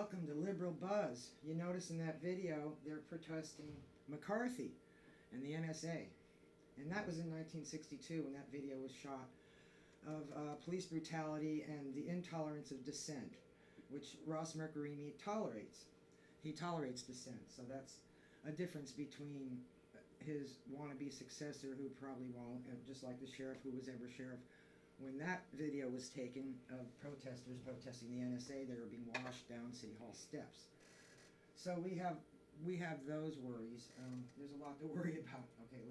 welcome to Liberal Buzz. You notice in that video they're protesting McCarthy and the NSA. And that was in 1962 when that video was shot of police brutality and the intolerance of dissent, which Ross Mercurini tolerates. He tolerates dissent, so that's a difference between his wannabe successor, who probably won't, just like the sheriff who was ever sheriff. When that video was taken of protesters protesting the NSA, they were being washed down City Hall steps. So we have those worries. There's a lot to worry about. Okay,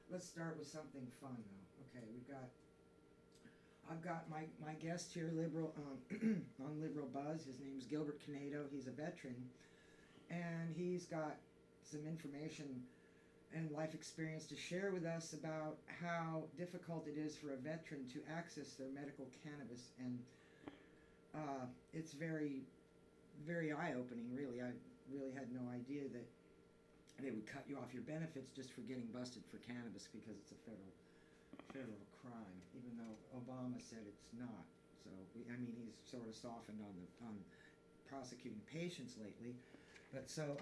let's start with something fun though. Okay, I've got my guest here, liberal on Liberal Buzz. His name's Gilbert Canedo. He's a veteran, and he's got some information and life experience to share with us about how difficult it is for a veteran to access their medical cannabis, and it's very, very eye-opening. Really, I really had no idea that they would cut you off your benefits just for getting busted for cannabis because it's a federal crime, even though Obama said it's not. So I mean, he's sort of softened on prosecuting patients lately, but so.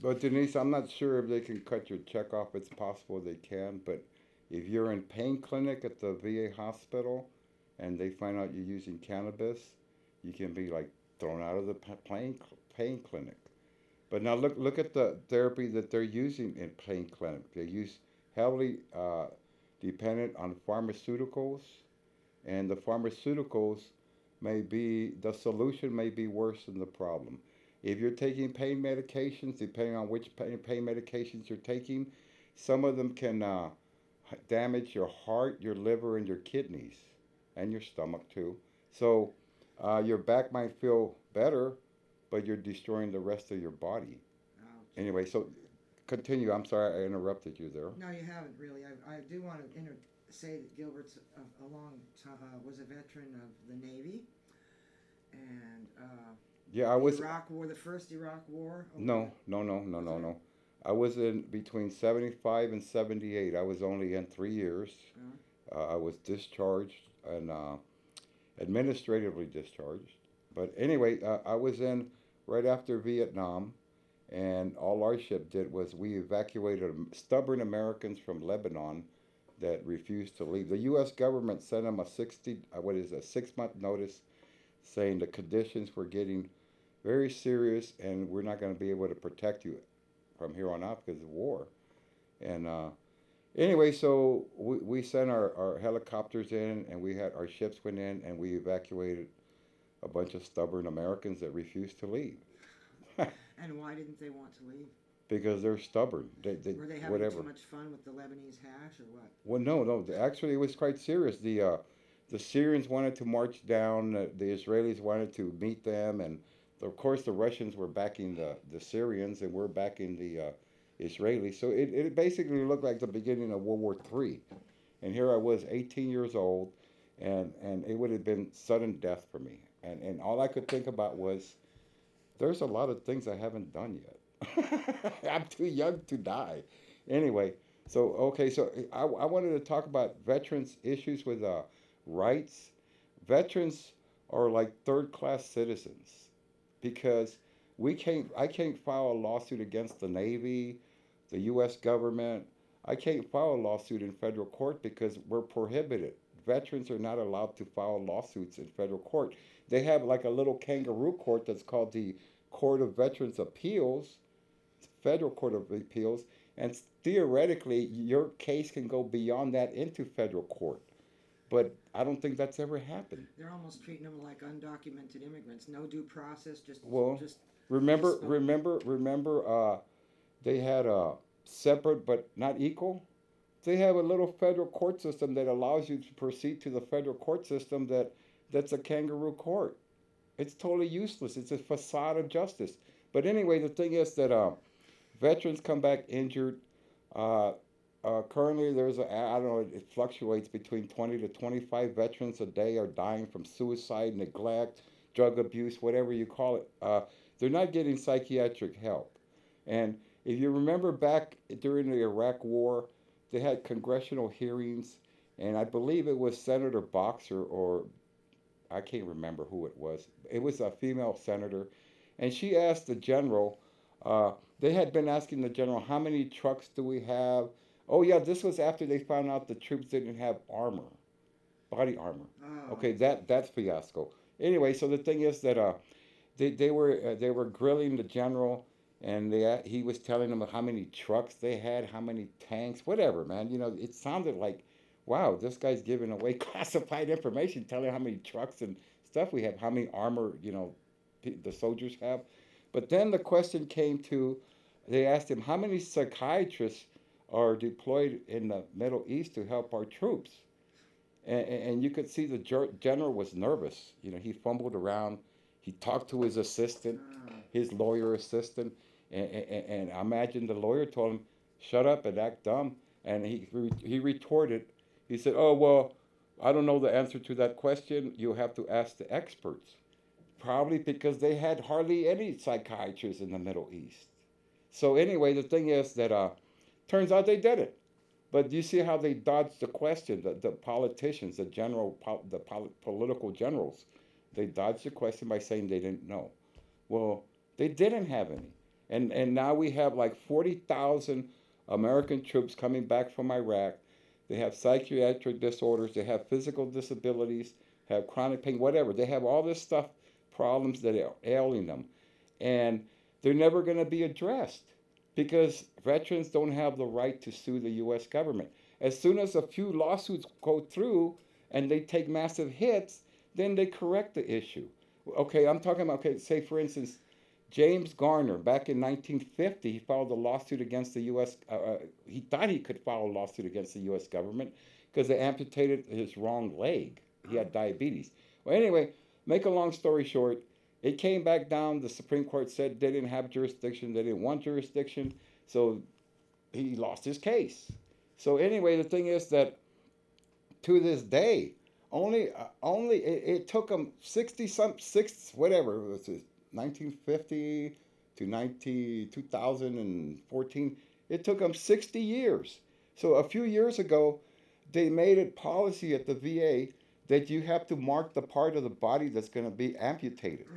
But Denise, I'm not sure if they can cut your check off. It's possible they can, but if you're in pain clinic at the VA hospital and they find out you're using cannabis, you can be like thrown out of the pain clinic. But now look at the therapy that they're using in pain clinic. They use heavily dependent on pharmaceuticals, and the pharmaceuticals the solution may be worse than the problem. If you're taking pain medications, depending on which pain medications you're taking, some of them can damage your heart, your liver, and your kidneys, and your stomach too. So your back might feel better, but you're destroying the rest of your body. Ouch. Anyway, so continue. I'm sorry I interrupted you there. No, you haven't really. I do want to say that Gilbert's was a veteran of the Navy, and Yeah, I was. Iraq War, the first Iraq War. No. I was in between 75 and 78. I was only in 3 years. I was discharged and administratively discharged. But anyway, I was in right after Vietnam, and all our ship did was we evacuated stubborn Americans from Lebanon that refused to leave. The U.S. government sent them a 6-month notice saying the conditions were getting very serious and we're not going to be able to protect you from here on out because of war. And anyway, so we sent our helicopters in, and we had our ships went in, and we evacuated a bunch of stubborn Americans that refused to leave. And why didn't they want to leave? Because they're stubborn. Were they having whatever. too much fun with the Lebanese hash, or what? Well, no. Actually, it was quite serious. The Syrians wanted to march down. The Israelis wanted to meet them, and of course the Russians were backing the Syrians, and we're backing the Israelis. So it basically looked like the beginning of World War III. And here I was, 18 years old, and it would have been sudden death for me. And all I could think about was, there's a lot of things I haven't done yet. I'm too young to die. Anyway, so I wanted to talk about veterans' issues with rights. Veterans are like third-class citizens because I can't file a lawsuit against the Navy, the U.S. government. I can't file a lawsuit in federal court because we're prohibited. Veterans are not allowed to file lawsuits in federal court. They have like a little kangaroo court that's called the Court of Veterans Appeals, Federal Court of Appeals, and theoretically your case can go beyond that into federal court. But I don't think that's ever happened. They're almost treating them like undocumented immigrants. No due process. Well, Just. remember, they had a separate but not equal. They have a little federal court system that allows you to proceed to the federal court system that's a kangaroo court. It's totally useless. It's a facade of justice. But anyway, the thing is that veterans come back injured. Uh, Currently, I don't know, it fluctuates between 20 to 25 veterans a day are dying from suicide, neglect, drug abuse, whatever you call it. They're not getting psychiatric help. And if you remember back during the Iraq War, they had congressional hearings, and I believe it was Senator Boxer, or I can't remember who it was. It was a female senator, and she asked the general. Uh, they had been asking the general, how many trucks do we have? Oh yeah, this was after they found out the troops didn't have armor, body armor. Oh, Okay, that's fiasco. Anyway, so the thing is that they were grilling the general, and he was telling them how many trucks they had, how many tanks, whatever, man. You know, it sounded like, wow, this guy's giving away classified information, telling how many trucks and stuff we have, how many armor, the soldiers have. But then the question came to, they asked him how many psychiatrists are deployed in the Middle East to help our troops. And you could see the general was nervous. You know, he fumbled around. He talked to his assistant, his lawyer assistant, and I imagine the lawyer told him, "Shut up and act dumb." And he retorted. He said, "Oh well, I don't know the answer to that question. You have to ask the experts." Probably because they had hardly any psychiatrists in the Middle East. So anyway, the thing is that turns out they did it. But you see how they dodged the question. The politicians, political generals, they dodged the question by saying they didn't know. Well, they didn't have any, and now we have like 40,000 American troops coming back from Iraq. They have psychiatric disorders. They have physical disabilities. Have chronic pain, whatever. They have all this stuff, problems that are ailing them, and they're never going to be addressed because veterans don't have the right to sue the U.S. government. As soon as a few lawsuits go through and they take massive hits, then they correct the issue. Okay, I'm talking about, okay, say for instance, James Garner, back in 1950, he filed a lawsuit against the U.S. He thought he could file a lawsuit against the U.S. government because they amputated his wrong leg. He had diabetes. Well, anyway, make a long story short, it came back down. The Supreme Court said they didn't have jurisdiction. They didn't want jurisdiction. So he lost his case. So anyway, the thing is that to this day, only it took them 60 some six whatever it was 1950 to 2014. It took them 60 years. So a few years ago, they made it policy at the VA that you have to mark the part of the body that's going to be amputated.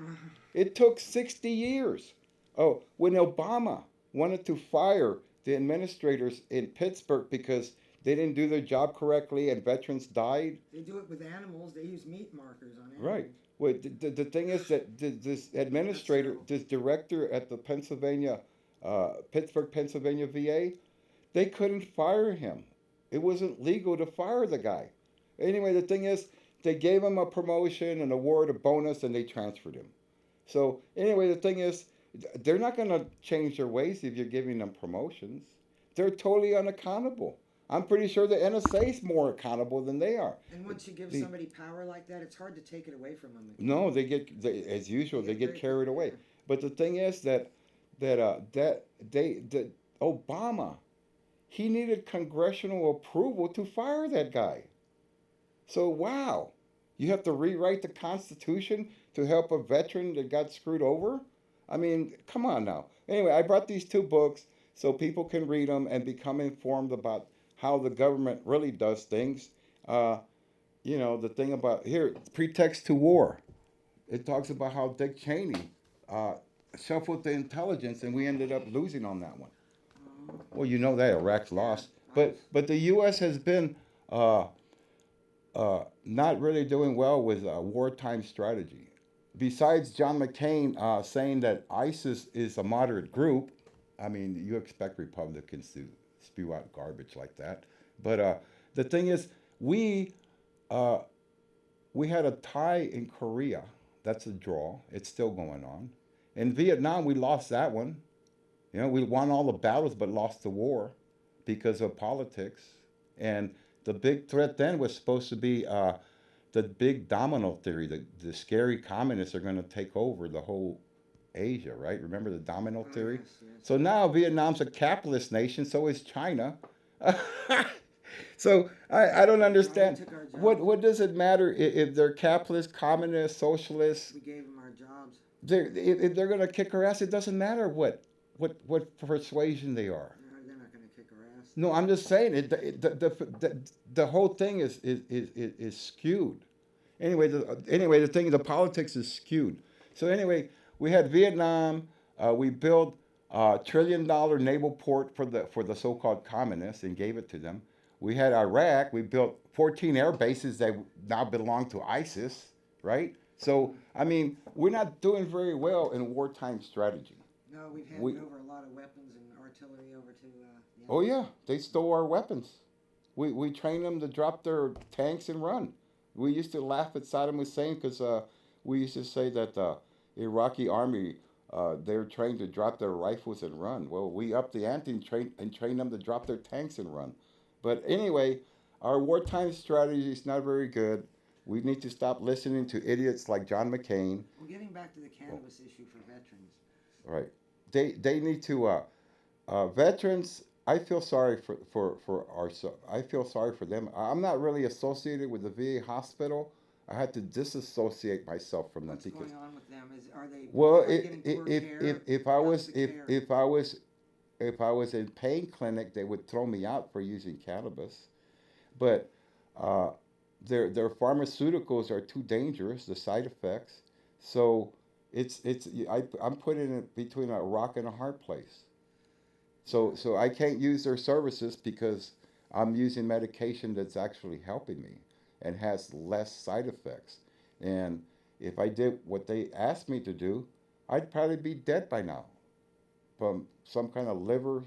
It took 60 years. Oh, when Obama wanted to fire the administrators in Pittsburgh because they didn't do their job correctly and veterans died. They do it with animals. They use meat markers on animals. Right. Well, the thing is that this administrator, this director at the Pittsburgh, Pennsylvania VA, they couldn't fire him. It wasn't legal to fire the guy. Anyway, the thing is, they gave him a promotion, an award, a bonus, and they transferred him. So anyway, the thing is, they're not going to change their ways if you're giving them promotions. They're totally unaccountable. I'm pretty sure the NSA is more accountable than they are. And once you give somebody power like that, it's hard to take it away from them. No, as usual, they get carried away. But the thing is that Obama, he needed congressional approval to fire that guy. So wow, you have to rewrite the Constitution to help a veteran that got screwed over? I mean, come on now. Anyway, I brought these two books so people can read them and become informed about how the government really does things. The thing about here, pretext to war. It talks about how Dick Cheney shuffled the intelligence, and we ended up losing on that one. Well, you know that Iraq's lost, but the U.S. has been not really doing well with wartime strategy. Besides John McCain saying that ISIS is a moderate group, I mean, you expect Republicans to spew out garbage like that. But the thing is, we had a tie in Korea. That's a draw. It's still going on. In Vietnam, we lost that one. You know, we won all the battles but lost the war because of politics. And the big threat then was supposed to be the big domino theory. The scary communists are going to take over the whole Asia, right? Remember the domino theory? Yes. So now Vietnam's a capitalist nation, so is China. So I don't understand. What does it matter if they're capitalist, communist, socialist? We gave them our jobs. If they're going to kick our ass, it doesn't matter what persuasion they are. No, they're not going to kick our ass. No, I'm just saying the whole thing is skewed. Anyway, the politics is skewed. So anyway, we had Vietnam. We built $1 trillion naval port for the so-called communists and gave it to them. We had Iraq. We built 14 air bases that now belong to ISIS, right? So I mean, we're not doing very well in wartime strategy. No, we've We, handed over a lot of weapons and artillery over to the oh enemy. yeah, they stole our weapons. We trained them to drop their tanks and run. We used to laugh at Saddam Hussein because we used to say that the Iraqi army they were trained to drop their rifles and run. Well, we upped the ante and trained them to drop their tanks and run. But anyway, our wartime strategy is not very good. We need to stop listening to idiots like John McCain. Well, getting back to the cannabis issue for veterans. Right? They need to veterans. I feel sorry for our. I feel sorry for them. I'm not really associated with the VA hospital. I had to disassociate myself from them What's because, going on with them? Are they well, not getting poor care? if I How's was the care? if I was in pain clinic, they would throw me out for using cannabis. But uh, their pharmaceuticals are too dangerous. The side effects. So I'm put in between a rock and a hard place. So I can't use their services because I'm using medication that's actually helping me and has less side effects. And if I did what they asked me to do, I'd probably be dead by now from some kind of liver,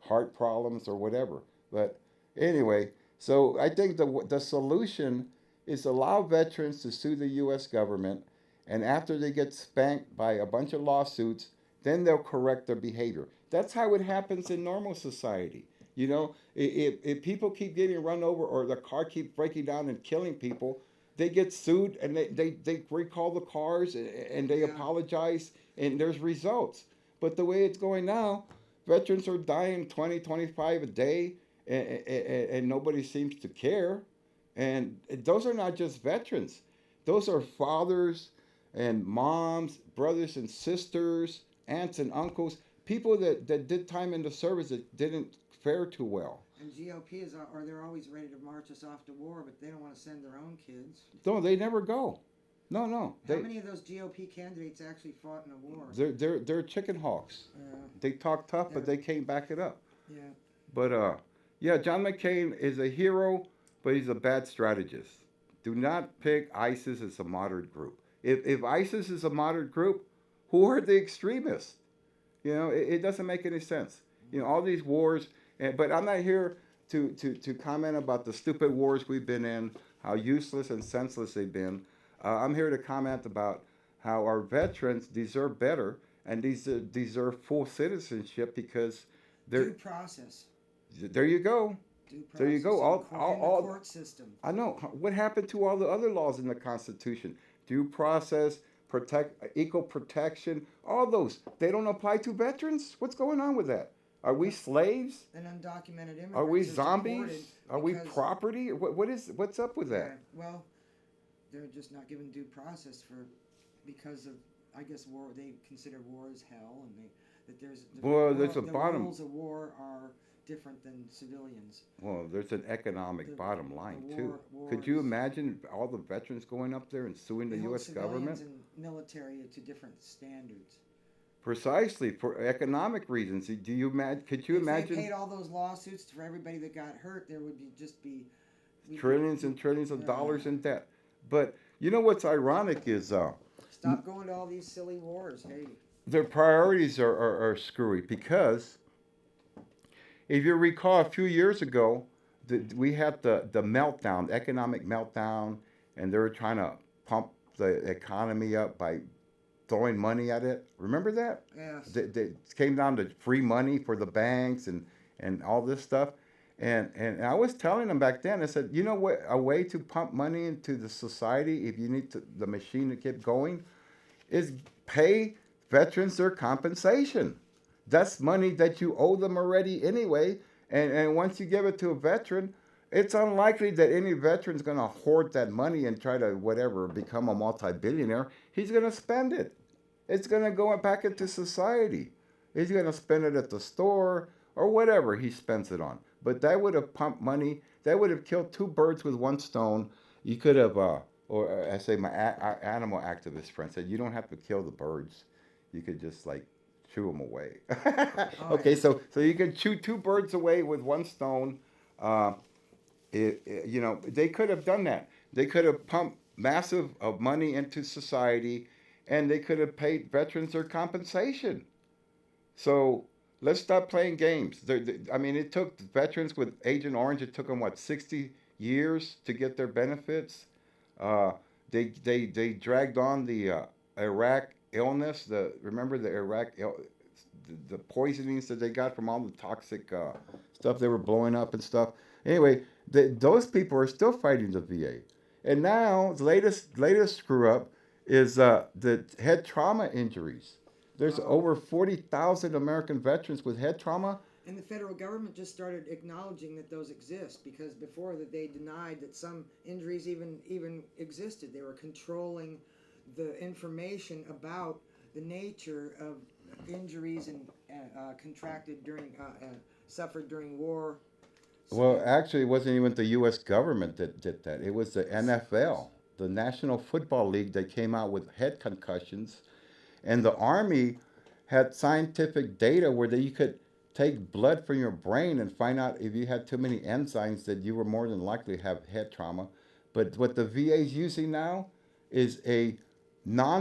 heart problems, or whatever. But anyway, so I think the solution is allow veterans to sue the U.S. government, and after they get spanked by a bunch of lawsuits, then they'll correct their behavior. That's how it happens in normal society. You know, if people keep getting run over or the car keeps breaking down and killing people, they get sued and they recall the cars and they Yeah. apologize and there's results. But the way it's going now, veterans are dying 20, 25 a day and nobody seems to care. And those are not just veterans, those are fathers and moms, brothers and sisters, aunts and uncles, people that did time in the service that didn't fare too well. And GOP are they're always ready to march us off to war, but they don't want to send their own kids. No, they never go. No, no. How many of those GOP candidates actually fought in a war? They're chicken hawks. They talk tough, but they can't back it up. Yeah. But yeah, John McCain is a hero, but he's a bad strategist. Do not pick ISIS as a moderate group. If ISIS is a moderate group, who are the extremists? You know, it doesn't make any sense. You know, all these wars, but I'm not here to comment about the stupid wars we've been in, how useless and senseless they've been. I'm here to comment about how our veterans deserve better and these deserve full citizenship because they're. Due process. There you go. Due process. There you go. In the court system. I know. What happened to all the other laws in the Constitution? Due process, equal protection, all those. They don't apply to veterans? What's going on with that? Are we slaves? And undocumented immigrants. Are we zombies? Are we because- property? What's up with that? Well, they're just not given due process because of, I guess, war. They consider war as hell, and the rules of war are different than civilians. Well, there's an economic bottom line too. War Could you imagine all the veterans going up there and suing the They hold U.S. government? civilians and military to different standards. Precisely for economic reasons. Do you imagine? Could you imagine? If they paid all those lawsuits for everybody that got hurt, there would be trillions and trillions of dollars in debt. But you know what's ironic is stop going to all these silly wars. Hey, their priorities are screwy because if you recall a few years ago, we had the meltdown, economic meltdown, and they were trying to pump the economy up by throwing money at it. Remember that? yes. They came down to free money for the banks and all this stuff. And I was telling them back then, I said, you know what, a way to pump money into the society, if you need the machine to keep going, is pay veterans their compensation. That's money that you owe them already anyway. And once you give it to a veteran, it's unlikely that any veteran's going to hoard that money and try to, whatever, become a multi-billionaire. He's going to spend it. It's going to go back into society. He's going to spend it at the store or whatever he spends it on. But that would have pumped money. That would have killed two birds with one stone. You could have, or I say my animal activist friend said, you don't have to kill the birds. you could just like chew them away. Oh Okay, yeah. so you can chew two birds away with one stone. Uh, you know, they could have done that. They could have pumped massive of money into society, and they could have paid veterans their compensation. So let's stop playing games. I mean, it took veterans with Agent Orange. It took them what 60 years to get their benefits. Uh, they dragged on the Iraq illness. The remember the the poisonings that they got from all the toxic stuff they were blowing up and stuff. Anyway, those people are still fighting the VA. And now the latest screw up is the head trauma injuries. There's Oh. over 40,000 American veterans with head trauma. And the federal government just started acknowledging that those exist, because before that they denied that some injuries even existed. They were controlling the information about the nature of injuries and contracted during suffered during war. Well, actually, it wasn't even the U.S. government that did that. It was the NFL, the National Football League, that came out with head concussions. And the Army had scientific data where you could take blood from your brain and find out if you had too many enzymes that you were more than likely to have head trauma. But what the VA is using now is a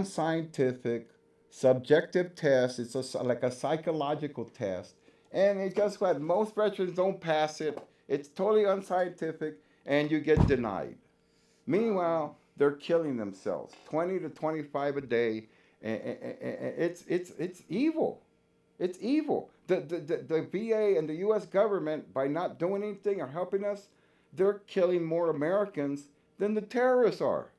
non-scientific, subjective test. It's like a psychological test. And guess what? Most veterans don't pass it. It's totally unscientific, and you get denied. Um, Meanwhile, they're killing themselves, 20 to 25 a day, and it's evil. It's evil. The VA and the U.S. government, by not doing anything or helping us, they're killing more Americans than the terrorists are.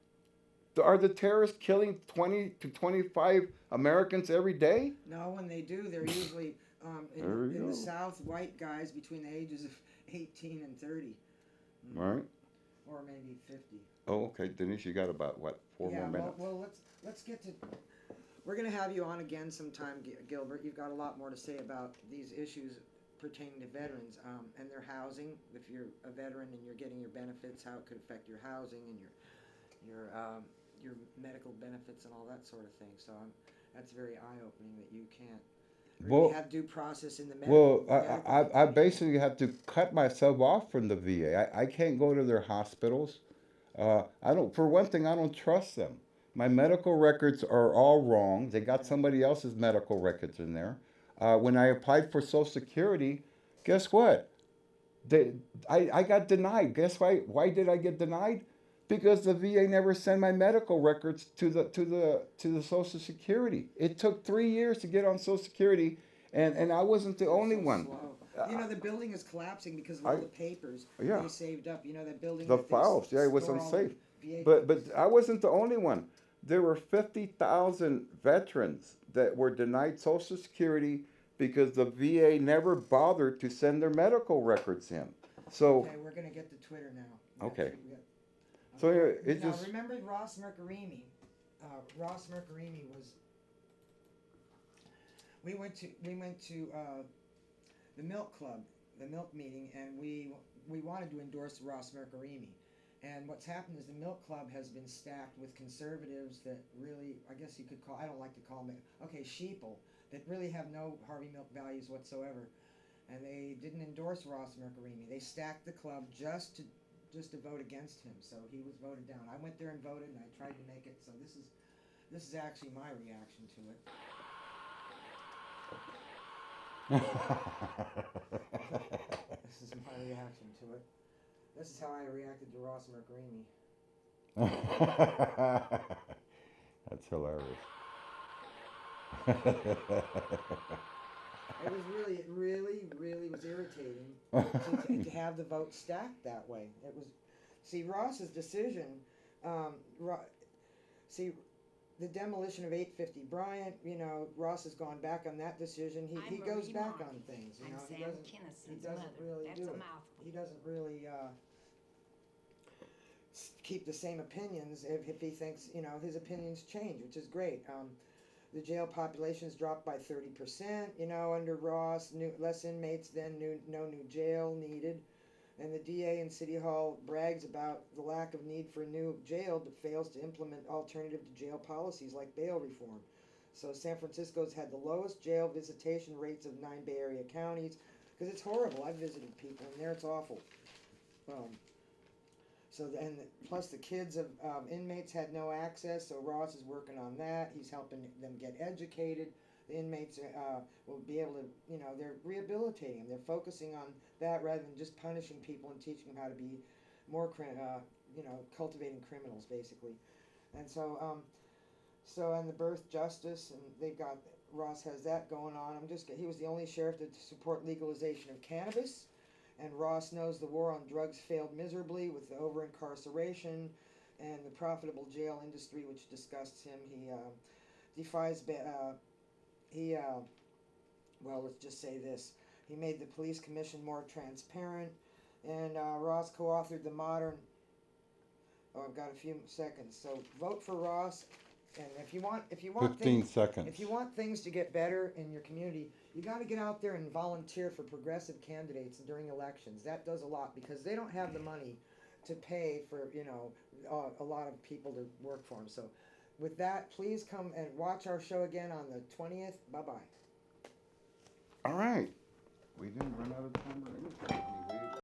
Are the terrorists killing 20 to 25 Americans every day? no, when they do, they're usually There we in the go. South, white guys between the ages of 18 and 30, All right. or maybe 50. Oh, okay. Denise, you got about what, four Yeah, more minutes? well, let's get to. We're gonna have you on again sometime, Gilbert. You've got a lot more to say about these issues pertaining to veterans and their housing. If you're a veteran and you're getting your benefits, how it could affect your housing and your medical benefits and all that sort of thing. So that's very eye opening that you can't really Well, have due process in the Well, medical I community. basically have to cut myself off from the VA. I can't go to their hospitals. I don't. For one thing, I don't trust them. My medical records are all wrong. They got Yeah. somebody else's medical records in there. When I applied for Social Security, guess what? They, I got denied. Guess why? Why did I get denied? Because the VA never sent my medical records to the Social Security. It took 3 years to get on Social Security, and I wasn't the They're only so one. slow. You Uh, know, the building is collapsing because of I all the papers yeah, they saved up. You know, that building the that files. Yeah, it was store all the unsafe. VA But papers. I wasn't the only one. There were 50,000 veterans that were denied Social Security because the VA never bothered to send their medical records in. So Okay, we're gonna get to Twitter now. okay, We got- so okay, it now just remember Ross Mercarimi. Ross Mercarimi was. We went to the Milk Club, the Milk meeting, and we wanted to endorse Ross Mercarimi. And what's happened is the Milk Club has been stacked with conservatives that really, I guess you could call, I don't like to call them, okay, sheeple, that really have no Harvey Milk values whatsoever. And they didn't endorse Ross Mercarini. They stacked the club just to vote against him. So he was voted down. I went there and voted, and I tried to make it. So this is actually my reaction to it. This is my reaction to it. This is how I reacted to Ross Mercarini. That's hilarious. It really was irritating to have the vote stacked that way. It was, see, Ross's decision, Ro- see, the demolition of 850 Bryant, you know, Ross has gone back on that decision. He goes back on things, you know. He doesn't really do it. He doesn't really keep the same opinions if he thinks, you know, his opinions change, which is great. The jail population's dropped by 30%, you know, under Ross, less inmates then, no new jail needed. And the DA in City Hall brags about the lack of need for a new jail, but fails to implement alternative to jail policies like bail reform. So San Francisco's had the lowest jail visitation rates of 9 Bay Area counties, because it's horrible. I've visited people in there; it's awful. Plus the kids of inmates had no access, so Ross is working on that. He's helping them get educated. The inmates will be able to, they're rehabilitating them. They're focusing on that rather than just punishing people and teaching them how to be more, cultivating criminals, basically. And and the birth justice, and they've got, Ross has that going on. He was the only sheriff to support legalization of cannabis. And Ross knows the war on drugs failed miserably with the over-incarceration and the profitable jail industry, which disgusts him. He defies, let's just say this. He made the police commission more transparent, and Ross co-authored the modern, I've got a few seconds. So vote for Ross, and if you want 15 seconds. if you want things to get better in your community, you got to get out there and volunteer for progressive candidates during elections. That does a lot because they don't have the money to pay for, a lot of people to work for them. So with that, please come and watch our show again on the 20th. Bye-bye. All right. We didn't run out.